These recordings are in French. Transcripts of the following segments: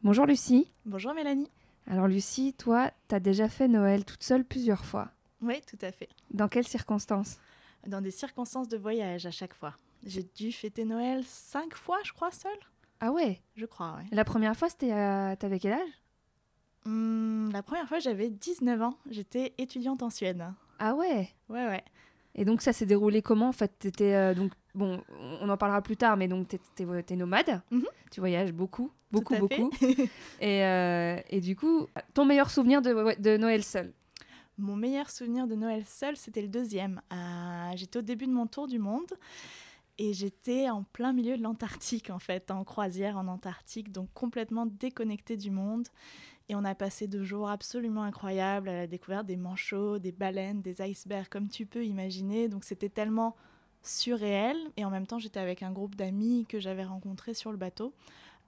Bonjour Lucie. Bonjour Mélanie. Alors Lucie, toi, t'as déjà fait Noël toute seule plusieurs fois. Oui, tout à fait. Dans quelles circonstances? Dans des circonstances de voyage à chaque fois. J'ai dû fêter Noël 5 fois, je crois, seule. Ah ouais. Je crois, ouais. La première fois, t'avais quel âge? La première fois, j'avais 19 ans. J'étais étudiante en Suède. Ah ouais. Ouais, ouais. Et donc ça s'est déroulé comment en fait? T'étais donc bon, on en parlera plus tard, mais donc t'es nomade. Mhm, Tu voyages beaucoup, tout beaucoup, à fait. beaucoup. Et du coup, ton meilleur souvenir de Noël seul? Mon meilleur souvenir de Noël seul, c'était le deuxième. J'étais au début de mon tour du monde et j'étais en plein milieu de l'Antarctique, en fait, en croisière en Antarctique, donc complètement déconnectée du monde. Et on a passé 2 jours absolument incroyables à la découverte des manchots, des baleines, des icebergs, comme tu peux imaginer. Donc c'était tellement surréel. Et en même temps, j'étais avec un groupe d'amis que j'avais rencontrés sur le bateau,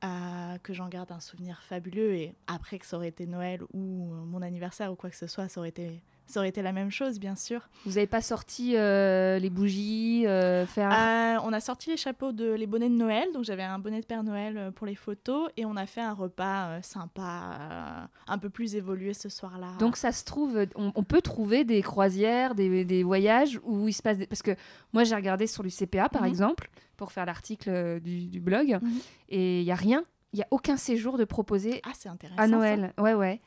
que j'en garde un souvenir fabuleux. Et après que ça aurait été Noël ou mon anniversaire ou quoi que ce soit, ça aurait été la même chose, bien sûr. Vous avez pas sorti les bougies, faire... On a sorti les bonnets de Noël, donc j'avais un bonnet de Père Noël pour les photos, et on a fait un repas sympa, un peu plus évolué ce soir-là. Donc ça se trouve, on peut trouver des croisières, des voyages où il se passe... Parce que moi j'ai regardé sur l'UCPA par exemple, pour faire l'article du blog, et il n'y a rien, il n'y a aucun séjour de proposé Ah, c'est intéressant à Noël. ça. Ouais, ouais.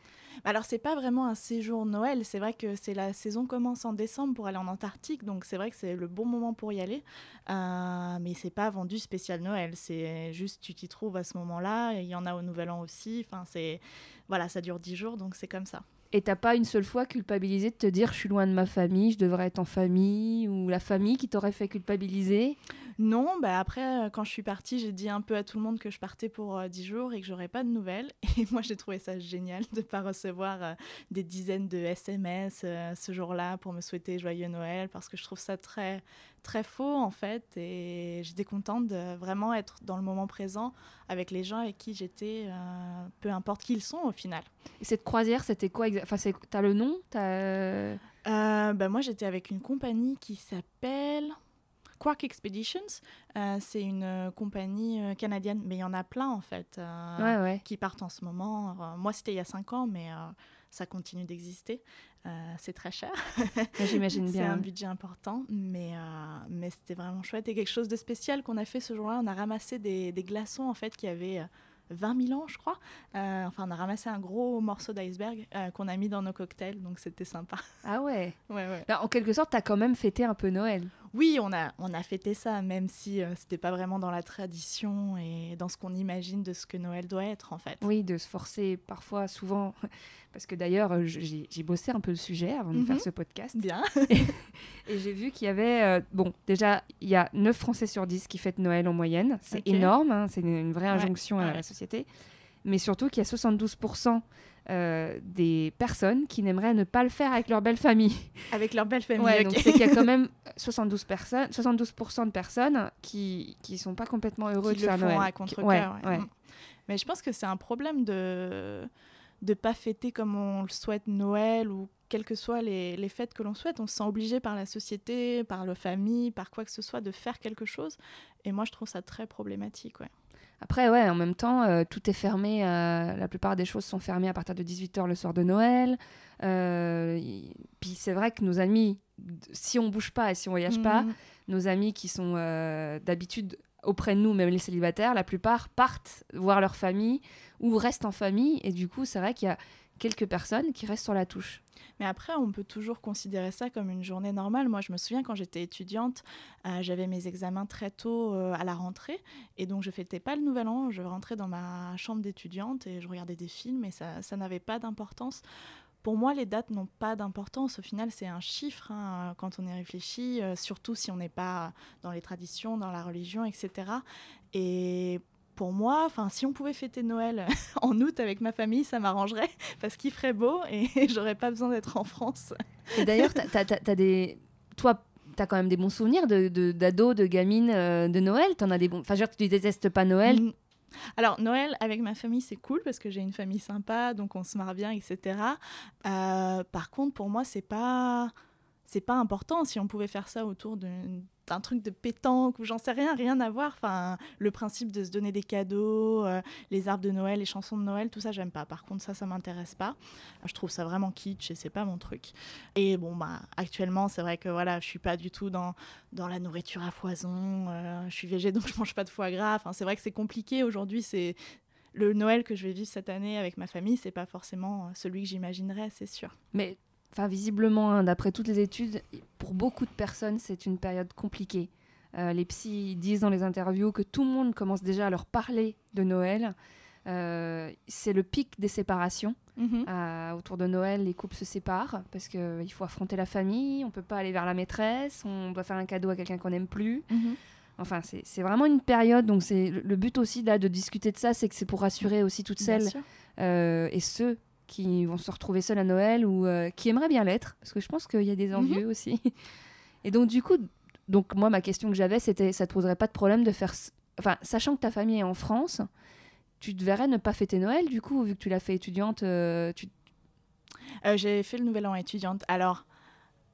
Alors c'est pas vraiment un séjour Noël, c'est vrai que la saison commence en décembre pour aller en Antarctique, donc c'est vrai que c'est le bon moment pour y aller, mais c'est pas vendu spécial Noël, c'est juste tu t'y trouves à ce moment-là, et il y en a au Nouvel An aussi, enfin voilà, ça dure 10 jours, donc c'est comme ça. Et t'as pas une seule fois culpabilisé de te dire je suis loin de ma famille, je devrais être en famille, ou la famille qui t'aurait fait culpabiliser? Non, bah après, quand je suis partie, j'ai dit un peu à tout le monde que je partais pour 10 jours et que j'aurais pas de nouvelles. Et moi, j'ai trouvé ça génial de ne pas recevoir des dizaines de SMS ce jour-là pour me souhaiter joyeux Noël, parce que je trouve ça très, très faux, en fait. Et j'étais contente de vraiment être dans le moment présent avec les gens avec qui j'étais, peu importe qui ils sont au final. Et cette croisière, c'était quoi Enfin, t'as le nom Bah moi, j'étais avec une compagnie qui s'appelle Quark Expeditions. C'est une compagnie canadienne, mais il y en a plein en fait Ouais, ouais. qui partent en ce moment. Moi, c'était il y a 5 ans, mais ça continue d'exister. C'est très cher. Ouais, j'imagine C'est bien. un budget important, mais c'était vraiment chouette. Et quelque chose de spécial qu'on a fait ce jour-là, on a ramassé des glaçons en fait qui avaient 20 000 ans, je crois. Enfin, on a ramassé un gros morceau d'iceberg qu'on a mis dans nos cocktails, donc c'était sympa. Ah ouais. Ouais, ouais. Là, en quelque sorte, t'as quand même fêté un peu Noël. Oui, on a fêté ça, même si c'était pas vraiment dans la tradition et dans ce qu'on imagine de ce que Noël doit être, en fait. Oui, de se forcer parfois, souvent, parce que d'ailleurs, j'ai bossé un peu le sujet avant de faire ce podcast. Bien. Et j'ai vu qu'il y avait, bon, déjà, il y a 9 Français sur 10 qui fêtent Noël en moyenne. C'est Ok. énorme, hein, c'est une vraie Ouais, injonction à ouais. la société. Mais surtout qu'il y a 72% des personnes qui n'aimeraient ne pas le faire avec leur belle famille. Avec leur belle famille, Ouais, ok. donc c'est qu'il y a quand même 72% de personnes qui sont pas complètement heureux Qui de le faire font Noël. à contre-cœur. Ouais, Ouais. ouais. Mais je pense que c'est un problème de pas fêter comme on le souhaite Noël ou quelles que soient les fêtes que l'on souhaite. On se sent obligé par la société, par la famille, par quoi que ce soit de faire quelque chose. Et moi, je trouve ça très problématique, ouais. Après, ouais, en même temps, tout est fermé. La plupart des choses sont fermées à partir de 18h le soir de Noël. Puis c'est vrai que nos amis, si on bouge pas et si on voyage pas, nos amis qui sont d'habitude auprès de nous, même les célibataires, la plupart partent voir leur famille ou restent en famille. Et du coup, c'est vrai qu'il y a quelques personnes qui restent sur la touche. Mais après, on peut toujours considérer ça comme une journée normale. Moi, je me souviens quand j'étais étudiante, j'avais mes examens très tôt à la rentrée. Et donc, je fêtais pas le Nouvel An. Je rentrais dans ma chambre d'étudiante et je regardais des films et ça n'avait pas d'importance. Pour moi, les dates n'ont pas d'importance. Au final, c'est un chiffre quand on y réfléchit, surtout si on n'est pas dans les traditions, dans la religion, etc. Et pour moi, si on pouvait fêter Noël en août avec ma famille, ça m'arrangerait parce qu'il ferait beau et j'aurais pas besoin d'être en France. Et d'ailleurs, toi, t'as quand même des bons souvenirs d'ados, de gamines de Noël. T'en as des bons. Enfin, je veux dire, tu détestes pas Noël. Alors, Noël avec ma famille, c'est cool parce que j'ai une famille sympa, donc on se marre bien, etc. Par contre, pour moi, c'est pas important. Si on pouvait faire ça autour un truc de pétanque ou j'en sais rien à voir. Enfin, le principe de se donner des cadeaux, les arbres de Noël, les chansons de Noël, tout ça, j'aime pas. Par contre, ça m'intéresse pas. Je trouve ça vraiment kitsch et c'est pas mon truc. Et bon, actuellement, c'est vrai que voilà, je suis pas du tout dans la nourriture à foison. Je suis végé, donc je mange pas de foie gras. Enfin, c'est vrai que c'est compliqué. Aujourd'hui, c'est le Noël que je vais vivre cette année avec ma famille, c'est pas forcément celui que j'imaginerais, c'est sûr. Mais visiblement, hein, d'après toutes les études, pour beaucoup de personnes, c'est une période compliquée. Les psys disent dans les interviews que tout le monde commence déjà à leur parler de Noël. C'est le pic des séparations. Autour de Noël, les couples se séparent parce qu'il faut affronter la famille, on ne peut pas aller vers la maîtresse, on doit faire un cadeau à quelqu'un qu'on n'aime plus. Enfin, c'est vraiment une période, donc c'est le but aussi là, de discuter de ça, c'est que c'est pour rassurer aussi toutes celles et ceux qui vont se retrouver seuls à Noël ou qui aimeraient bien l'être, parce que je pense qu'il y a des envieux aussi. Et donc du coup, moi ma question que j'avais, c'était, ça te poserait pas de problème de faire, enfin, sachant que ta famille est en France, tu te verrais ne pas fêter Noël du coup, vu que tu l'as fait étudiante J'ai fait le Nouvel An étudiante. Alors,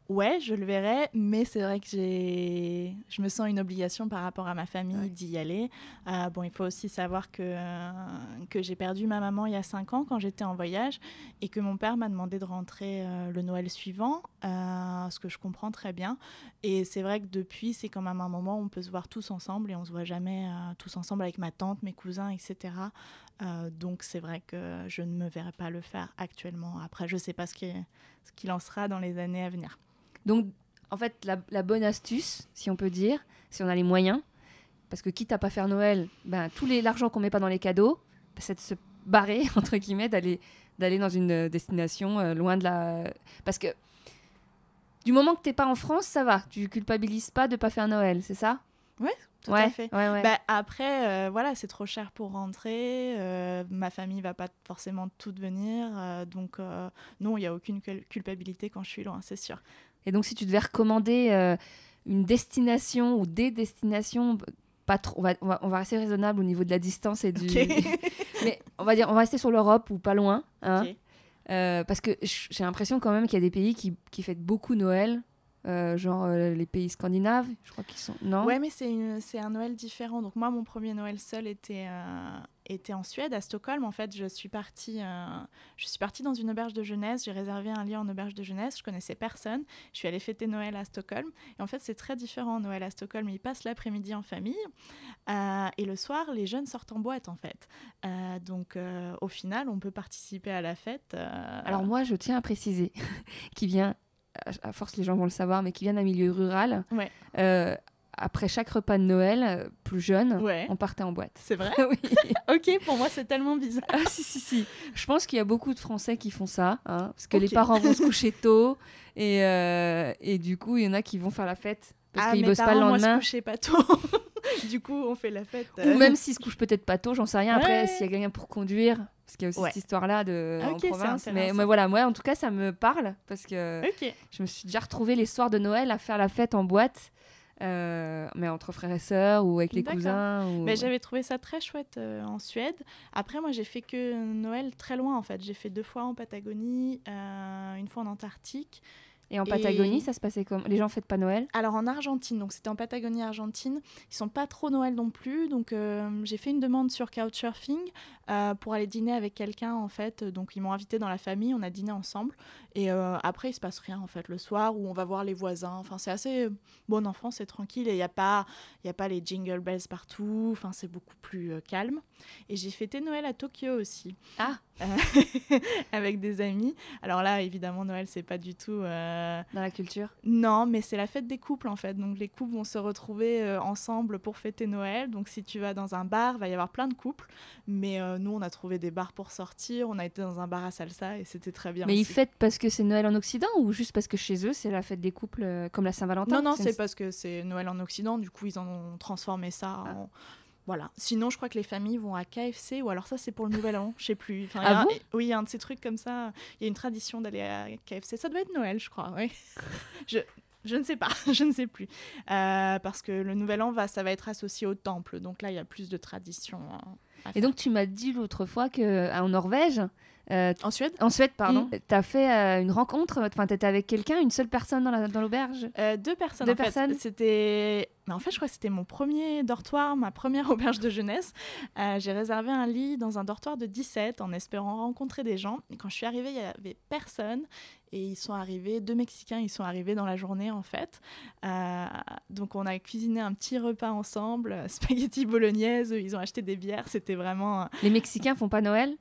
ouais, je le verrai, mais c'est vrai que je me sens une obligation par rapport à ma famille d'y aller. Bon, il faut aussi savoir que j'ai perdu ma maman il y a 5 ans quand j'étais en voyage et que mon père m'a demandé de rentrer le Noël suivant, ce que je comprends très bien. Et c'est vrai que depuis, c'est quand même un moment où on peut se voir tous ensemble et on ne se voit jamais tous ensemble avec ma tante, mes cousins, etc. Donc c'est vrai que je ne me verrai pas le faire actuellement. Après, je ne sais pas ce qu'il en sera dans les années à venir. Donc, en fait, la bonne astuce, si on peut dire, si on a les moyens, parce que quitte à pas faire Noël, l'argent qu'on met pas dans les cadeaux, c'est de se barrer, entre guillemets, d'aller dans une destination loin de la... Parce que du moment que t'es pas en France, ça va, tu culpabilises pas de pas faire Noël, c'est ça ? Ouais, tout à fait. Ouais. Après, voilà, c'est trop cher pour rentrer. Ma famille va pas forcément toute venir. Donc, non, il n'y a aucune culpabilité quand je suis loin, c'est sûr. Et donc, si tu devais recommander une destination ou des destinations, pas trop, on va rester raisonnable au niveau de la distance et du... Mais on va rester sur l'Europe ou pas loin. Hein. Parce que j'ai l'impression quand même qu'il y a des pays qui fêtent beaucoup Noël. Les pays scandinaves, je crois qu'ils sont... Non ? Ouais, mais c'est un Noël différent. Donc moi, mon premier Noël seul était en Suède, à Stockholm. En fait, je suis partie dans une auberge de jeunesse. J'ai réservé un lit en auberge de jeunesse. Je connaissais personne. Je suis allée fêter Noël à Stockholm. Et en fait, c'est très différent, Noël à Stockholm. Ils passent l'après-midi en famille. Et le soir, les jeunes sortent en boîte, en fait. Donc, au final, on peut participer à la fête. Alors moi, je tiens à préciser qu'il vient... à force les gens vont le savoir, mais qui viennent d'un milieu rural, après chaque repas de Noël, plus jeune, on partait en boîte. C'est vrai ? Oui. Ok, pour moi c'est tellement bizarre. Ah si. Je pense qu'il y a beaucoup de Français qui font ça, hein, parce que les parents vont se coucher tôt, et du coup il y en a qui vont faire la fête, parce qu'ils bossent pas le lendemain. Moi se coucher pas tôt. Du coup on fait la fête. Ou même s'ils se couchent peut-être pas tôt, j'en sais rien. Après, s'il y a quelqu'un pour conduire... Parce qu'il y a aussi cette histoire-là en province. Mais voilà, moi, en tout cas, ça me parle parce que je me suis déjà retrouvée les soirs de Noël à faire la fête en boîte, mais entre frères et sœurs ou avec les cousins. Mais j'avais trouvé ça très chouette en Suède. Après, moi, j'ai fait que Noël très loin, en fait. J'ai fait 2 fois en Patagonie, une fois en Antarctique. Et en Patagonie, ça se passait comment ? Les gens fêtent pas Noël ? Alors en Argentine, donc c'était en Patagonie, Argentine. Ils sont pas trop Noël non plus, donc j'ai fait une demande sur Couchsurfing pour aller dîner avec quelqu'un en fait. Donc ils m'ont invité dans la famille, on a dîné ensemble. Et après il se passe rien en fait le soir où on va voir les voisins. Enfin c'est assez bon enfant, c'est tranquille et il y a pas les jingle bells partout. Enfin c'est beaucoup plus calme. Et j'ai fêté Noël à Tokyo aussi. Avec des amis. Alors là évidemment Noël c'est pas du tout dans la culture. Non, mais c'est la fête des couples en fait. Donc les couples vont se retrouver ensemble pour fêter Noël. Donc si tu vas dans un bar, il va y avoir plein de couples. Mais nous, on a trouvé des bars pour sortir. On a été dans un bar à salsa et c'était très bien. Mais aussi. ils fêtent parce que c'est Noël en Occident ou juste parce que chez eux, c'est la fête des couples comme la Saint-Valentin ? Non, c'est parce que c'est Noël en Occident. Du coup, ils en ont transformé ça en... Voilà. Sinon, je crois que les familles vont à KFC ou alors ça, c'est pour le Nouvel An. Je sais plus. Enfin, oui, il y a un de ces trucs comme ça. Il y a une tradition d'aller à KFC. Ça doit être Noël, je crois. Oui. Je ne sais pas. Je ne sais plus. Parce que le Nouvel An, ça va être associé au temple. Donc là, il y a plus de tradition. Et donc, tu m'as dit l'autre fois qu'en Norvège, En Suède? En Suède, pardon. T'as fait une rencontre, enfin t'étais avec quelqu'un, une seule personne dans l'auberge? 2 personnes. Deux en fait. personnes. Mais en fait, je crois que c'était mon premier dortoir, ma première auberge de jeunesse. J'ai réservé un lit dans un dortoir de 17 en espérant rencontrer des gens. Et quand je suis arrivée, il n'y avait personne. Et ils sont arrivés, 2 Mexicains, ils sont arrivés dans la journée en fait. Donc on a cuisiné un petit repas ensemble, spaghetti bolognaise, ils ont acheté des bières, c'était vraiment... Les Mexicains font pas Noël?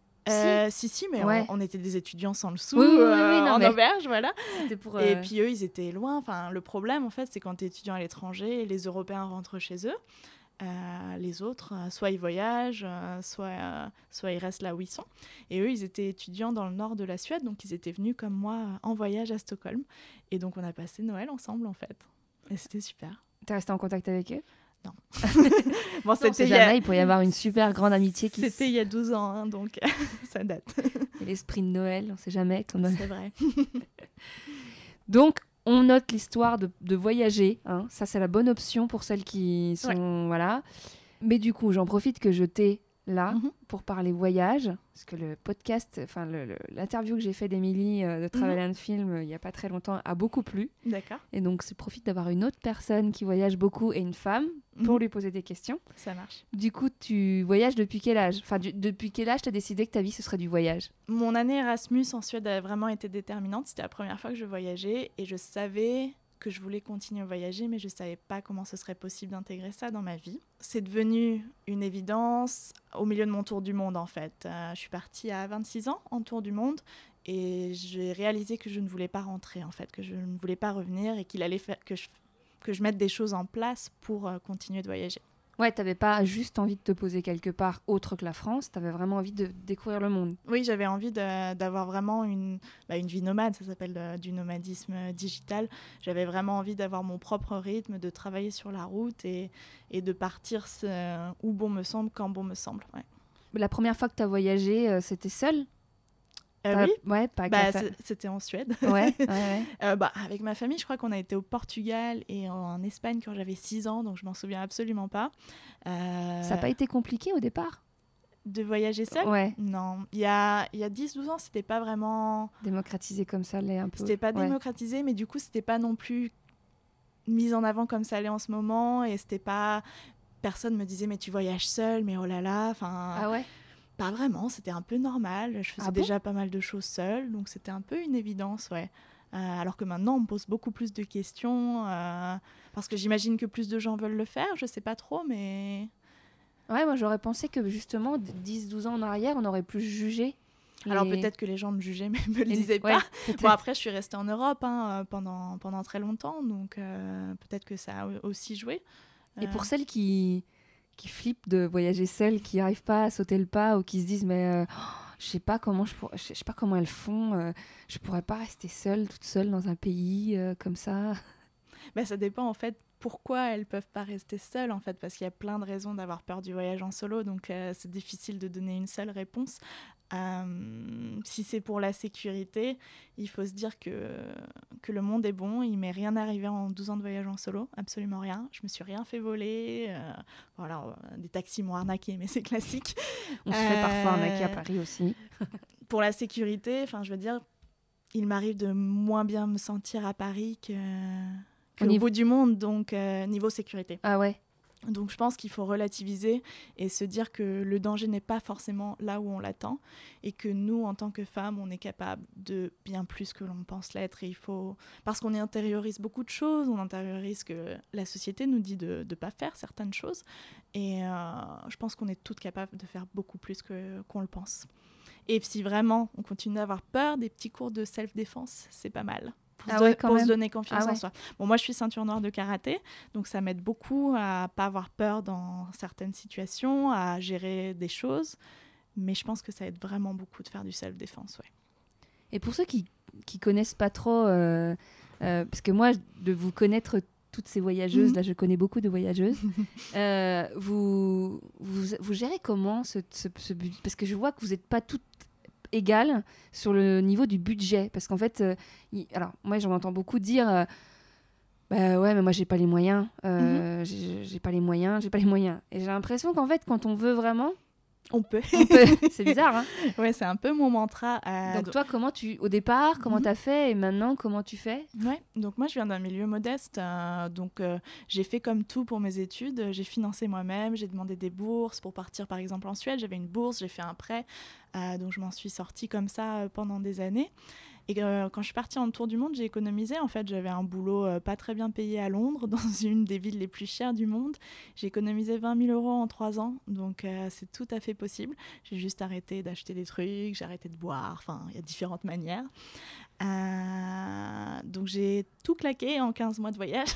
Si, mais Ouais. on était des étudiants sans le sou, Oui, non, en mais- auberge, voilà. C'était pour, Et puis eux, ils étaient loin. Enfin, le problème, en fait, c'est quand tu es étudiant à l'étranger, les Européens rentrent chez eux. Les autres, soit ils voyagent, soit ils restent là où ils sont. Et eux, ils étaient étudiants dans le nord de la Suède, donc ils étaient venus comme moi en voyage à Stockholm. Et donc on a passé Noël ensemble, en fait. Et c'était super. T'es resté en contact avec eux? Bon, Non, c'était il pourrait y avoir une super grande amitié qui C'était il y a 12 ans, hein, donc ça date. Et l'esprit de Noël, on sait jamais. C'est vrai. Donc, on note l'histoire de voyager. Hein. Ça, c'est la bonne option pour celles qui sont... Voilà. Mais du coup, j'en profite que je t'ai là pour parler voyage. Parce que le podcast, enfin l'interview que j'ai fait d'Émilie de Travel and Film il n'y a pas très longtemps a beaucoup plu. D'accord. Et donc, je profite d'avoir une autre personne qui voyage beaucoup et une femme pour lui poser des questions. Ça marche. Du coup, tu voyages depuis quel âge? Enfin, depuis quel âge tu as décidé que ta vie, ce serait du voyage? Mon année Erasmus en Suède a vraiment été déterminante. C'était la première fois que je voyageais et je savais que je voulais continuer à voyager, mais je ne savais pas comment ce serait possible d'intégrer ça dans ma vie. C'est devenu une évidence au milieu de mon tour du monde, en fait. Je suis partie à 26 ans en tour du monde et j'ai réalisé que je ne voulais pas rentrer, en fait, que je ne voulais pas revenir et qu'il allait faire que je mette des choses en place pour continuer de voyager. Ouais, t'avais pas juste envie de te poser quelque part autre que la France, t'avais vraiment envie de découvrir le monde. Oui, j'avais envie d'avoir vraiment une vie nomade, ça s'appelle du nomadisme digital. J'avais vraiment envie d'avoir mon propre rythme, de travailler sur la route et de partir où bon me semble, quand bon me semble. Ouais. La première fois que t'as voyagé, c'était seule? Oui, ouais, pas avec c'était en Suède. Ouais. Avec ma famille, je crois qu'on a été au Portugal et en Espagne quand j'avais 6 ans, donc je m'en souviens absolument pas. Ça n'a pas été compliqué au départ? De voyager seule? Ouais. Non. Il y a 10-12 ans, c'était pas vraiment... Démocratisé comme ça l'est un peu. C'était pas démocratisé, mais du coup, c'était pas non plus mis en avant comme ça l'est en ce moment. Et c'était pas... Personne me disait, mais tu voyages seule, mais oh là là. Ah ouais? Pas vraiment, c'était un peu normal. Je faisais déjà pas mal de choses seule, donc c'était un peu une évidence, ouais. Alors que maintenant, on me pose beaucoup plus de questions, parce que j'imagine que plus de gens veulent le faire, je sais pas trop, mais... Ouais, moi j'aurais pensé que justement, 10-12 ans en arrière, on aurait plus jugé. Alors peut-être que les gens me jugeaient, mais me le disaient pas. Bon, après, je suis restée en Europe pendant très longtemps, donc peut-être que ça a aussi joué. Et pour celles qui flippent de voyager seules, qui n'arrivent pas à sauter le pas ou qui se disent mais je sais pas comment elles font, je pourrais pas rester toute seule dans un pays comme ça. Ça dépend en fait pourquoi elles peuvent pas rester seules en fait, parce qu'il y a plein de raisons d'avoir peur du voyage en solo, donc c'est difficile de donner une seule réponse. Si c'est pour la sécurité, il faut se dire que le monde est bon, il m'est rien arrivé en 12 ans de voyage en solo, absolument rien. Je me suis rien fait voler, des taxis m'ont arnaqué, mais c'est classique. On se fait parfois arnaquer à Paris aussi. Pour la sécurité, je veux dire, il m'arrive de moins bien me sentir à Paris qu'au bout du monde, donc niveau sécurité. Ah ouais. Donc je pense qu'il faut relativiser et se dire que le danger n'est pas forcément là où on l'attend et que nous, en tant que femmes, on est capable de bien plus que l'on pense l'être. Et parce qu'on intériorise beaucoup de choses, on intériorise que la société nous dit de ne pas faire certaines choses. Et je pense qu'on est toutes capables de faire beaucoup plus qu'on le pense. Et si vraiment on continue d'avoir peur, des petits cours de self-défense, c'est pas mal. Pour se donner confiance en soi. Bon, moi, je suis ceinture noire de karaté, donc ça m'aide beaucoup à pas avoir peur dans certaines situations, à gérer des choses. Mais je pense que ça aide vraiment beaucoup de faire du self-défense, ouais. Et pour ceux qui connaissent pas trop, parce que moi, de vous connaître toutes ces voyageuses, là, je connais beaucoup de voyageuses, vous gérez comment ce but? Parce que je vois que vous n'êtes pas toutes égale sur le niveau du budget, parce qu'en fait alors moi j'en entends beaucoup dire ouais mais moi j'ai pas les moyens, j'ai pas les moyens, et j'ai l'impression qu'en fait quand on veut vraiment On peut. C'est bizarre, hein. Ouais, c'est un peu mon mantra. Donc toi, au départ, comment t'as fait et maintenant, comment tu fais? Ouais, donc moi je viens d'un milieu modeste, donc j'ai fait comme tout pour mes études, j'ai financé moi-même, j'ai demandé des bourses pour partir par exemple en Suède, j'avais une bourse, j'ai fait un prêt, donc je m'en suis sortie comme ça pendant des années. Et quand je suis partie en tour du monde, j'ai économisé. En fait, j'avais un boulot pas très bien payé à Londres, dans une des villes les plus chères du monde. J'ai économisé 20 000 euros en 3 ans, donc c'est tout à fait possible. J'ai juste arrêté d'acheter des trucs, j'ai arrêté de boire, enfin, il y a différentes manières. Donc j'ai tout claqué en 15 mois de voyage.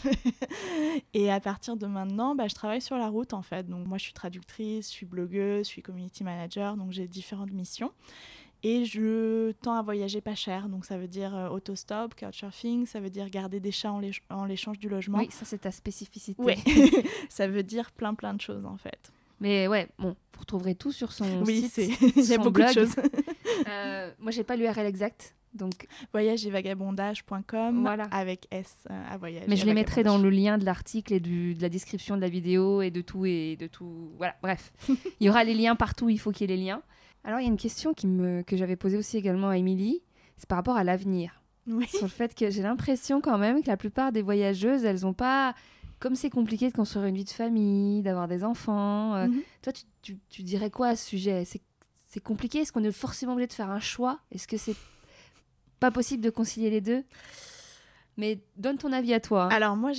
Et à partir de maintenant, je travaille sur la route, en fait. Donc moi, je suis traductrice, je suis blogueuse, je suis community manager, donc j'ai différentes missions. Et je tends à voyager pas cher, donc ça veut dire autostop, couchsurfing, ça veut dire garder des chats en l'échange du logement. Oui, ça c'est ta spécificité. Ouais. Ça veut dire plein de choses en fait. Mais ouais, bon, vous retrouverez tout sur son site, il y a beaucoup blog. de choses. Moi, j'ai pas l'URL exact, donc voyageetvagabondage.com voilà. Avec S à voyage. Mais je les mettrai dans le lien de l'article et de la description de la vidéo et de tout. Voilà, bref. Il y aura les liens partout, il faut qu'il y ait les liens. Alors, il y a une question que j'avais posée aussi également à Émilie, c'est par rapport à l'avenir. Oui. Sur le fait que j'ai l'impression quand même que la plupart des voyageuses, elles n'ont pas... Comme c'est compliqué de construire une vie de famille, d'avoir des enfants, toi, tu dirais quoi à ce sujet? C'est compliqué? Est-ce qu'on est forcément obligé de faire un choix? Est-ce que c'est pas possible de concilier les deux? Mais donne ton avis à toi. Alors moi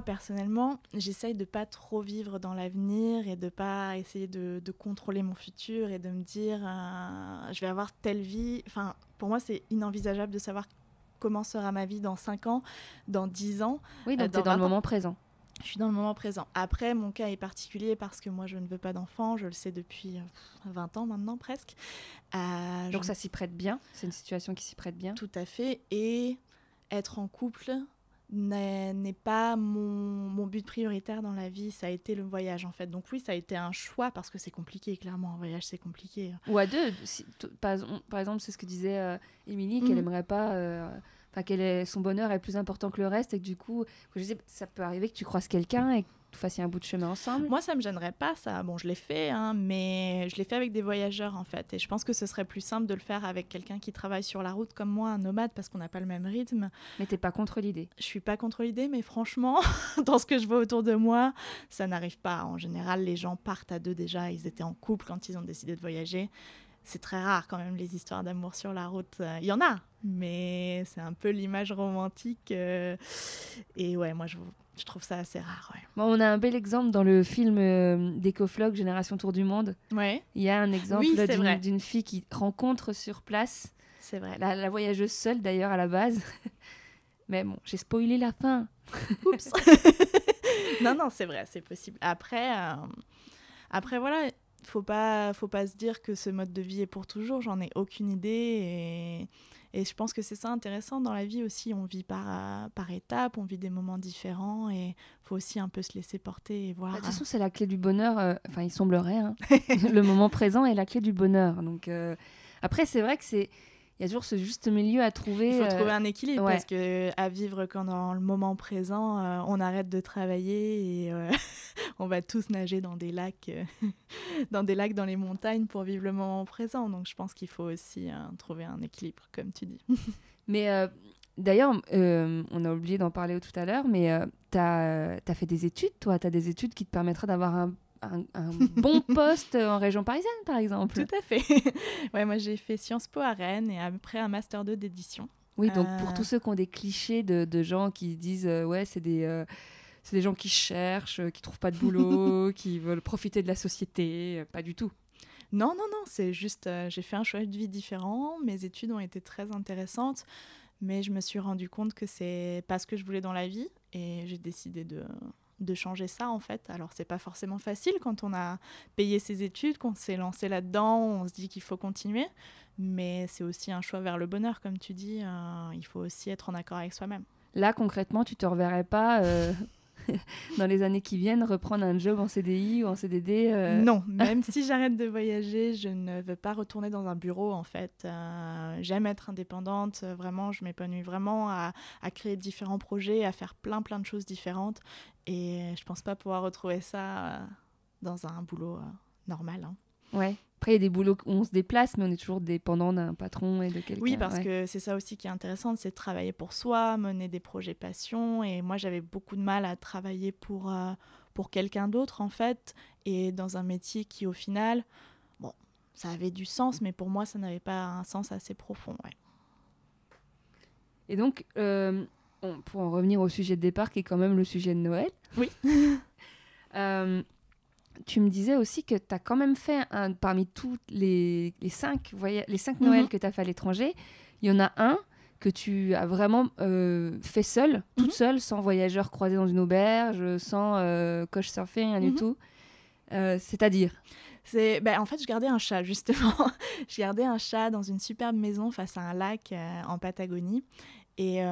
personnellement, j'essaye de pas trop vivre dans l'avenir et de pas essayer de contrôler mon futur et de me dire je vais avoir telle vie. Enfin, pour moi, c'est inenvisageable de savoir comment sera ma vie dans 5 ans, dans 10 ans. Oui, donc t'es dans le moment présent. Je suis dans le moment présent. Après, mon cas est particulier parce que moi, je ne veux pas d'enfant. Je le sais depuis 20 ans maintenant, presque. Donc ça s'y prête bien. C'est une situation qui s'y prête bien. Tout à fait. Et être en couple n'est pas mon but prioritaire dans la vie. Ça a été le voyage, en fait. Donc oui, ça a été un choix parce que c'est compliqué, clairement. Un voyage, c'est compliqué. Ou à deux. Par exemple, c'est ce que disait Émilie, qu'elle aimerait pas... son bonheur est plus important que le reste et que du coup, ça peut arriver que tu croises quelqu'un et que vous fassiez un bout de chemin ensemble. Moi, ça me gênerait pas, ça. Bon, je l'ai fait, mais je l'ai fait avec des voyageurs, en fait. Et je pense que ce serait plus simple de le faire avec quelqu'un qui travaille sur la route comme moi, un nomade, parce qu'on n'a pas le même rythme. Mais t'es pas contre l'idée? Je suis pas contre l'idée, mais franchement, dans ce que je vois autour de moi, ça n'arrive pas. En général, les gens partent à deux déjà. Ils étaient en couple quand ils ont décidé de voyager. C'est très rare quand même les histoires d'amour sur la route. Il y en a, mais c'est un peu l'image romantique. Et ouais, moi je trouve ça assez rare. Ouais. Bon, on a un bel exemple dans le film d'Ecoflog Génération Tour du Monde. Ouais. Il y a un exemple d'une fille qui rencontre sur place. C'est vrai. La voyageuse seule d'ailleurs à la base. Mais bon, j'ai spoilé la fin. Oups. Non, c'est vrai, c'est possible. Après voilà. Faut pas se dire que ce mode de vie est pour toujours, j'en ai aucune idée et je pense que c'est ça intéressant dans la vie aussi, on vit par étapes, on vit des moments différents et faut aussi un peu se laisser porter et voir. De toute façon, c'est la clé du bonheur, il semblerait, hein. Le moment présent est la clé du bonheur. Donc après, c'est vrai que il y a toujours ce juste milieu à trouver. Il faut trouver un équilibre parce que à vivre quand dans le moment présent, on arrête de travailler et on va tous nager dans des lacs, dans les montagnes pour vivre le moment présent. Donc je pense qu'il faut aussi trouver un équilibre, comme tu dis. Mais d'ailleurs, on a oublié d'en parler tout à l'heure, mais t'as fait des études, toi. T'as des études qui te permettraient d'avoir un bon poste en région parisienne, par exemple. Tout à fait. Ouais, moi, j'ai fait Sciences Po à Rennes et après un Master 2 d'édition. Oui, donc pour tous ceux qui ont des clichés de gens qui disent ouais, c'est des gens qui cherchent, qui trouvent pas de boulot, qui veulent profiter de la société, pas du tout. Non, c'est juste, j'ai fait un choix de vie différent. Mes études ont été très intéressantes, mais je me suis rendu compte que c'est pas ce que je voulais dans la vie et j'ai décidé de changer ça en fait. Alors c'est pas forcément facile quand on a payé ses études, qu'on s'est lancé là-dedans, on se dit qu'il faut continuer, mais c'est aussi un choix vers le bonheur comme tu dis, il faut aussi être en accord avec soi-même. Là concrètement tu te reverrais pas dans les années qui viennent reprendre un job en CDI ou en CDD Non, même si j'arrête de voyager, je ne veux pas retourner dans un bureau en fait. J'aime être indépendante, vraiment, je m'épanouis vraiment à créer différents projets, à faire plein de choses différentes et je pense pas pouvoir retrouver ça dans un boulot normal. Hein. Ouais. Après, il y a des boulots où on se déplace, mais on est toujours dépendant d'un patron et de quelqu'un. Oui, parce que c'est ça aussi qui est intéressant, c'est de travailler pour soi, mener des projets passion. Et moi, j'avais beaucoup de mal à travailler pour quelqu'un d'autre, en fait, et dans un métier qui, au final, bon, ça avait du sens, mais pour moi, ça n'avait pas un sens assez profond. Ouais. Et donc, pour en revenir au sujet de départ, qui est quand même le sujet de Noël. Oui. Tu me disais aussi que tu as quand même fait, parmi tous les 5 Noëls que tu as fait à l'étranger, il y en a un que tu as vraiment fait seule, toute seule, sans voyageur croisé dans une auberge, sans couchsurfing, rien du tout. C'est-à-dire En fait, je gardais un chat, justement. Je gardais un chat dans une superbe maison face à un lac en Patagonie. Et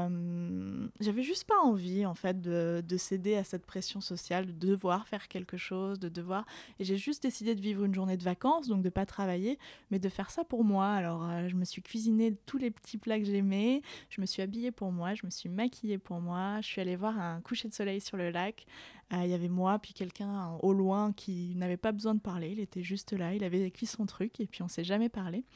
j'avais juste pas envie, en fait, de céder à cette pression sociale, de devoir faire quelque chose, de devoir... Et j'ai juste décidé de vivre une journée de vacances, donc de pas travailler, mais de faire ça pour moi. Alors, je me suis cuisiné tous les petits plats que j'aimais, je me suis habillée pour moi, je me suis maquillée pour moi, je suis allée voir un coucher de soleil sur le lac. Il y avait moi, puis quelqu'un au loin qui n'avait pas besoin de parler, il était juste là, il avait cuit son truc, et puis on s'est jamais parlé.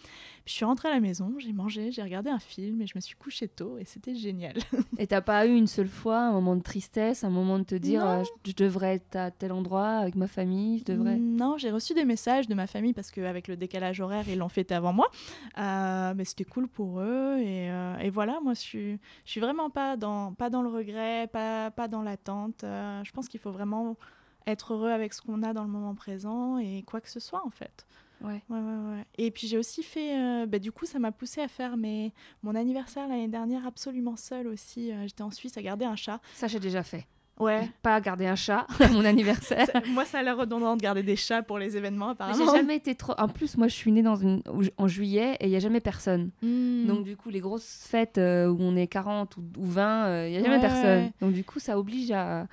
Puis je suis rentrée à la maison, j'ai mangé, j'ai regardé un film, et je me suis couchée tôt, et c'était génial. Et t'as pas eu une seule fois un moment de tristesse, un moment de te dire je devrais être à tel endroit avec ma famille, je devrais... Non, j'ai reçu des messages de ma famille parce qu'avec le décalage horaire, ils l'ont fêté avant moi. Mais c'était cool pour eux. Et voilà, moi, je suis vraiment pas dans le regret, pas dans l'attente. Je pense qu'il faut vraiment être heureux avec ce qu'on a dans le moment présent et quoi que ce soit, en fait. Ouais. Et puis j'ai aussi fait, du coup ça m'a poussée à faire mon anniversaire l'année dernière absolument seule aussi. J'étais en Suisse à garder un chat. Ça j'ai déjà fait. Ouais. Pas garder un chat à mon anniversaire. Moi ça a l'air redondant de garder des chats pour les événements apparemment. J'ai jamais été trop... En plus moi je suis née en juillet et il n'y a jamais personne. Donc du coup les grosses fêtes où on est 40 ou 20, il n'y a jamais personne. Donc du coup ça oblige à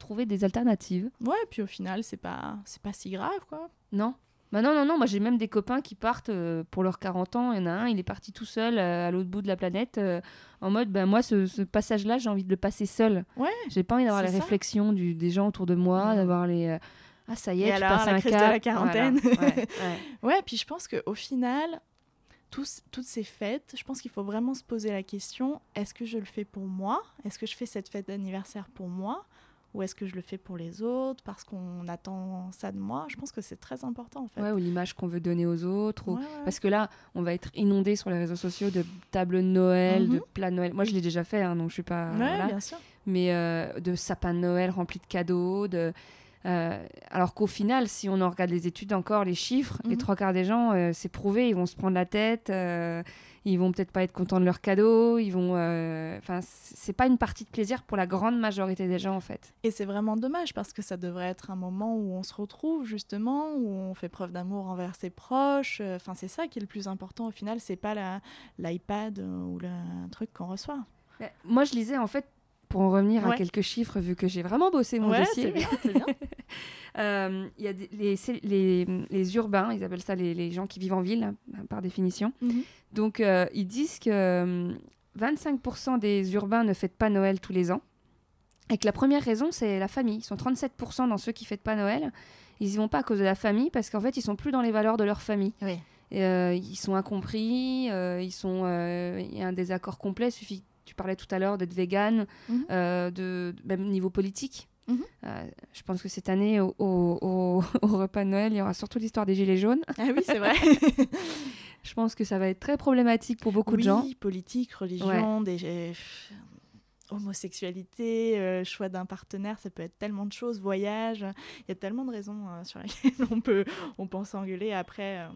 trouver des alternatives. Ouais, puis au final c'est pas si grave quoi. Non. Bah non, moi j'ai même des copains qui partent pour leurs 40 ans, il y en a un, il est parti tout seul à l'autre bout de la planète, en mode, moi ce passage-là, j'ai envie de le passer seul. Ouais, j'ai pas envie d'avoir les réflexions des gens autour de moi, d'avoir les... ah ça y est, tu passes un cap. De la quarantaine. Voilà. Ouais, puis je pense qu'au final, toutes ces fêtes, je pense qu'il faut vraiment se poser la question, est-ce que je le fais pour moi ? Est-ce que je fais cette fête d'anniversaire pour moi ? Ou est-ce que je le fais pour les autres parce qu'on attend ça de moi ? Je pense que c'est très important en fait. Ouais, ou l'image qu'on veut donner aux autres. Parce que là, on va être inondé sur les réseaux sociaux de tables de Noël, de plats de Noël. Moi, je l'ai déjà fait, donc je suis pas... Ouais, bien sûr. Mais de sapins de Noël remplis de cadeaux, alors qu'au final, si on en regarde les études encore, les chiffres, les 3/4 des gens, c'est prouvé, ils vont se prendre la tête... ils vont peut-être pas être contents de leurs cadeaux, c'est pas une partie de plaisir pour la grande majorité des gens en fait. Et c'est vraiment dommage parce que ça devrait être un moment où on se retrouve justement, où on fait preuve d'amour envers ses proches. C'est ça qui est le plus important au final, c'est pas l'iPad ou le truc qu'on reçoit. Mais moi je lisais en fait, pour en revenir à quelques chiffres, vu que j'ai vraiment bossé mon dossier. C'est bien. Il y a les urbains, ils appellent ça les gens qui vivent en ville, par définition. Donc, ils disent que 25% des urbains ne fêtent pas Noël tous les ans. Et que la première raison, c'est la famille. Ils sont 37% dans ceux qui ne fêtent pas Noël. Ils n'y vont pas à cause de la famille, parce qu'en fait, ils ne sont plus dans les valeurs de leur famille. Oui. Ils sont incompris, il y a un désaccord complet. Tu parlais tout à l'heure d'être végane, même niveau politique. Je pense que cette année, au repas de Noël, il y aura surtout l'histoire des Gilets jaunes. Ah oui, c'est vrai. Je pense que ça va être très problématique pour beaucoup de gens. Oui, politique, religion, homosexualité, choix d'un partenaire, ça peut être tellement de choses, voyage. Il y a tellement de raisons sur lesquelles on peut s'engueuler. Après,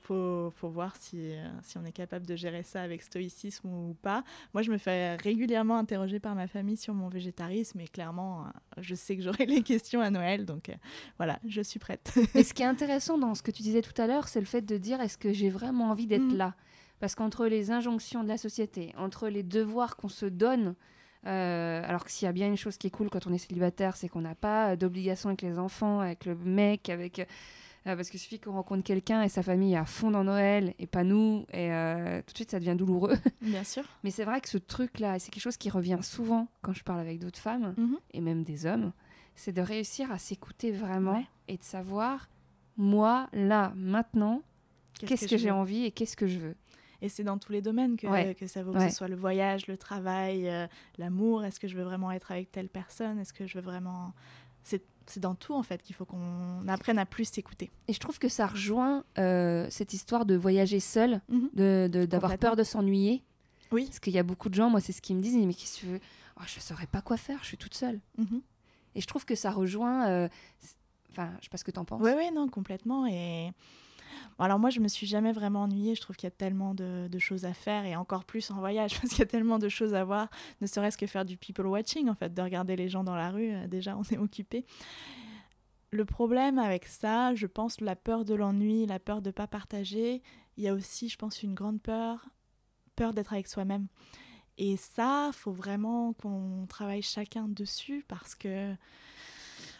faut voir si on est capable de gérer ça avec stoïcisme ou pas. Moi, je me fais régulièrement interroger par ma famille sur mon végétarisme et clairement, je sais que j'aurai les questions à Noël, donc voilà, je suis prête. Et ce qui est intéressant dans ce que tu disais tout à l'heure, c'est le fait de dire est-ce que j'ai vraiment envie d'être là ? Parce qu'entre les injonctions de la société, entre les devoirs qu'on se donne, alors que s'il y a bien une chose qui est cool quand on est célibataire, c'est qu'on n'a pas d'obligation avec les enfants, avec le mec, parce qu'il suffit qu'on rencontre quelqu'un et sa famille est à fond dans Noël et pas nous, et tout de suite ça devient douloureux. Bien sûr. Mais c'est vrai que ce truc-là, c'est quelque chose qui revient souvent quand je parle avec d'autres femmes et même des hommes, c'est de réussir à s'écouter vraiment et de savoir moi, là, maintenant, qu'est-ce que j'ai veux envie et qu'est-ce que je veux. Et c'est dans tous les domaines que ça vaut, que ce soit le voyage, le travail, l'amour. Est-ce que je veux vraiment être avec telle personne? Est-ce que je veux vraiment... C'est dans tout, en fait, qu'il faut qu'on apprenne à plus s'écouter. Et je trouve que ça rejoint cette histoire de voyager seul, d'avoir peur de s'ennuyer. Oui. Parce qu'il y a beaucoup de gens, moi, c'est ce qu'ils me disent, mais qu'est-ce que tu veux? Je ne saurais pas quoi faire, je suis toute seule. Et je trouve que ça rejoint... Enfin, je ne sais pas ce que tu en penses. Oui, non, complètement. Et... Bon, alors moi, je me suis jamais vraiment ennuyée. Je trouve qu'il y a tellement de choses à faire, et encore plus en voyage, parce qu'il y a tellement de choses à voir, ne serait-ce que faire du people watching, en fait, de regarder les gens dans la rue. Déjà, on est occupé. Le problème avec ça, je pense, la peur de l'ennui, la peur de ne pas partager, il y a aussi, je pense, une grande peur d'être avec soi-même. Et ça, il faut vraiment qu'on travaille chacun dessus, parce que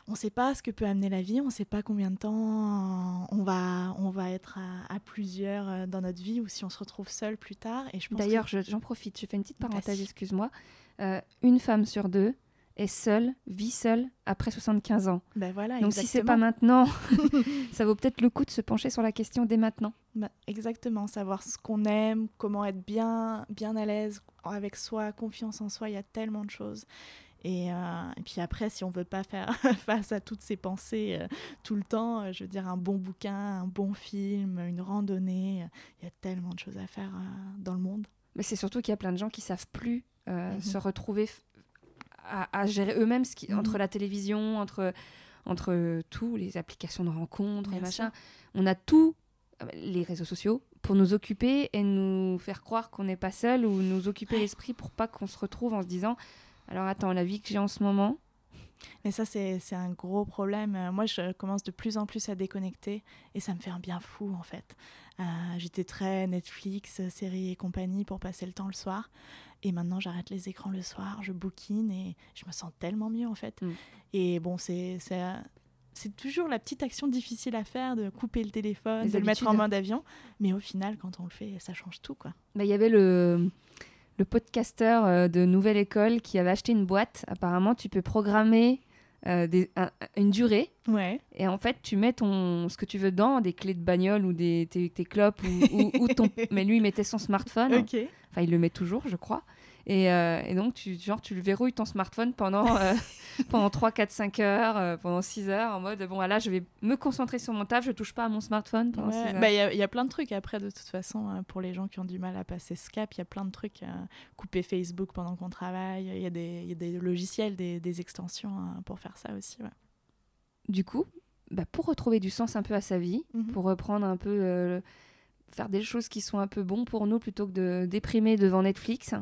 on ne sait pas ce que peut amener la vie, on ne sait pas combien de temps on va être à plusieurs dans notre vie, ou si on se retrouve seul plus tard. Et je pense D'ailleurs, j'en profite, je fais une petite parenthèse, excuse-moi. Une femme sur 2 est seule, vit seule après 75 ans. Ben voilà, donc si c'est pas maintenant, ça vaut peut-être le coup de se pencher sur la question dès maintenant. Exactement, savoir ce qu'on aime, comment être bien à l'aise avec soi, confiance en soi, il y a tellement de choses. Et puis après, si on ne veut pas faire face à toutes ces pensées tout le temps, je veux dire, un bon bouquin, un bon film, une randonnée, il y a tellement de choses à faire dans le monde. Mais c'est surtout qu'il y a plein de gens qui ne savent plus se retrouver à gérer eux-mêmes entre la télévision, entre tout, les applications de rencontres, et machin. On a tout, les réseaux sociaux, pour nous occuper et nous faire croire qu'on n'est pas seul, ou nous occuper l'esprit pour pas qu'on se retrouve en se disant... Alors attends, la vie que j'ai en ce moment... Mais ça, c'est un gros problème. Moi, je commence de plus en plus à déconnecter, et ça me fait un bien fou, en fait. J'étais très Netflix, séries et compagnie pour passer le temps le soir. Et maintenant, j'arrête les écrans le soir, je bouquine, et je me sens tellement mieux, en fait. Et bon, c'est toujours la petite action difficile à faire, de couper le téléphone, de le mettre en mode avion. Mais au final, quand on le fait, ça change tout, quoi. Il y avait le podcasteur de Nouvelle École qui avait acheté une boîte. Apparemment, tu peux programmer une durée. Ouais. Et en fait, tu mets ce que tu veux dedans, des clés de bagnole ou tes clopes. ou ton... Mais lui, il mettait son smartphone. Okay. Enfin, il le met toujours, je crois. Et donc, tu le verrouilles ton smartphone pendant 3, 4, 5 heures, pendant 6 heures, en mode, bon, là, je vais me concentrer sur mon taf, je touche pas à mon smartphone pendant 6 heures. Il y a plein de trucs après, de toute façon, pour les gens qui ont du mal à passer ce cap, il y a plein de trucs. Couper Facebook pendant qu'on travaille, il y a des logiciels, des extensions pour faire ça aussi. Ouais. Du coup, pour retrouver du sens un peu à sa vie, pour reprendre un peu, faire des choses qui sont un peu bons pour nous plutôt que de déprimer devant Netflix.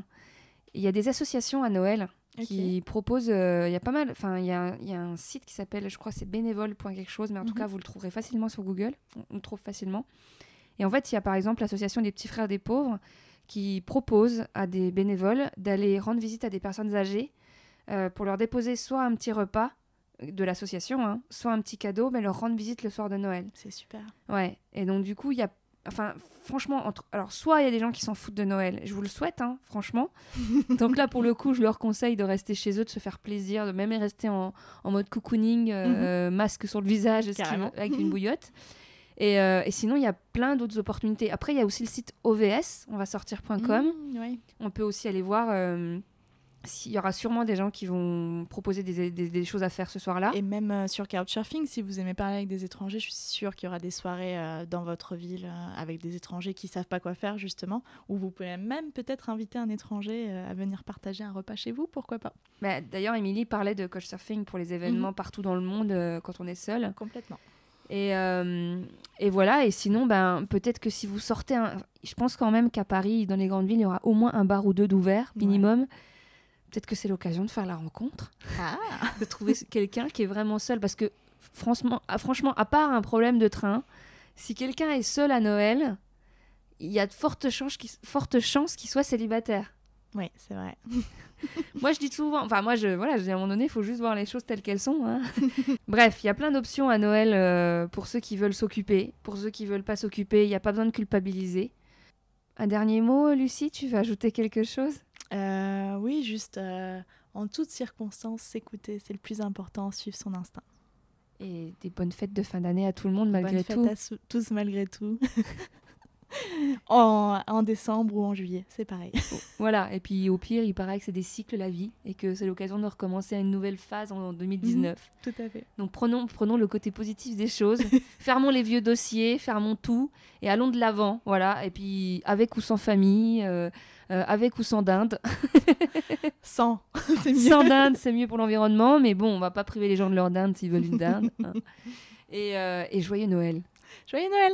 Il y a des associations à Noël qui proposent, il y a pas mal, enfin il y a un site qui s'appelle, je crois c'est bénévole. quelque chose, mais en tout cas vous le trouverez facilement sur Google, on le trouve facilement. Et en fait il y a par exemple l'association des petits frères des pauvres qui propose à des bénévoles d'aller rendre visite à des personnes âgées pour leur déposer soit un petit repas de l'association, soit un petit cadeau, mais leur rendre visite le soir de Noël. C'est super. Ouais, et donc du coup il y a... Enfin, franchement, alors soit il y a des gens qui s'en foutent de Noël, je vous le souhaite, franchement. Donc là, pour le coup, je leur conseille de rester chez eux, de se faire plaisir, de même rester en mode cocooning, masque sur le visage, avec une bouillotte. Et sinon, il y a plein d'autres opportunités. Après, il y a aussi le site ovs-on-va-sortir.com. Ouais. On peut aussi aller voir... Il y aura sûrement des gens qui vont proposer des choses à faire ce soir-là. Et même sur Couchsurfing, si vous aimez parler avec des étrangers, je suis sûre qu'il y aura des soirées dans votre ville avec des étrangers qui ne savent pas quoi faire, justement, où vous pouvez même peut-être inviter un étranger à venir partager un repas chez vous, pourquoi pas. D'ailleurs, Émilie parlait de Couchsurfing pour les événements partout dans le monde quand on est seul. Complètement. Et voilà, et sinon, peut-être que si vous sortez... Je pense quand même qu'à Paris, dans les grandes villes, il y aura au moins un bar ou deux d'ouvert, minimum. Ouais. Peut-être que c'est l'occasion de faire la rencontre, de trouver quelqu'un qui est vraiment seul. Parce que franchement, à part un problème de train, si quelqu'un est seul à Noël, il y a de fortes chances qu'il soit célibataire. Oui, c'est vrai. Moi, je dis souvent... Enfin, moi, je dis à un moment donné, il faut juste voir les choses telles qu'elles sont. Bref, il y a plein d'options à Noël pour ceux qui veulent s'occuper. Pour ceux qui ne veulent pas s'occuper, il n'y a pas besoin de culpabiliser. Un dernier mot, Lucie, tu veux ajouter quelque chose ? Oui, juste en toutes circonstances, s'écouter, c'est le plus important, suivre son instinct. Et des bonnes fêtes de fin d'année à tout le monde malgré tout. Bonnes fêtes à tous malgré tout. en décembre ou en juillet, c'est pareil. Voilà, et puis au pire, il paraît que c'est des cycles la vie et que c'est l'occasion de recommencer à une nouvelle phase en 2019. Tout à fait. Donc prenons le côté positif des choses, fermons les vieux dossiers, fermons tout et allons de l'avant, voilà. Et puis avec ou sans famille, avec ou sans dinde. Sans, c'est mieux. Sans dinde, c'est mieux pour l'environnement, mais bon, on va pas priver les gens de leur dinde s'ils veulent une dinde. Hein. Et joyeux Noël. Joyeux Noël.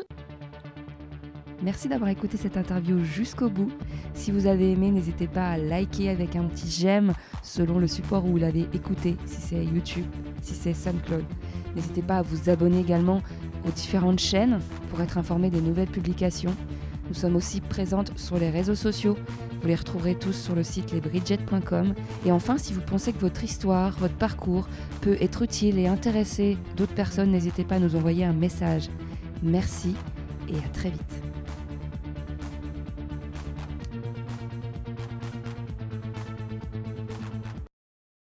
Merci d'avoir écouté cette interview jusqu'au bout. Si vous avez aimé, n'hésitez pas à liker avec un petit j'aime selon le support où vous l'avez écouté, si c'est YouTube, si c'est SoundCloud. N'hésitez pas à vous abonner également aux différentes chaînes pour être informé des nouvelles publications. Nous sommes aussi présentes sur les réseaux sociaux. Vous les retrouverez tous sur le site lesbridget.com. Et enfin, si vous pensez que votre histoire, votre parcours peut être utile et intéresser d'autres personnes, n'hésitez pas à nous envoyer un message. Merci et à très vite.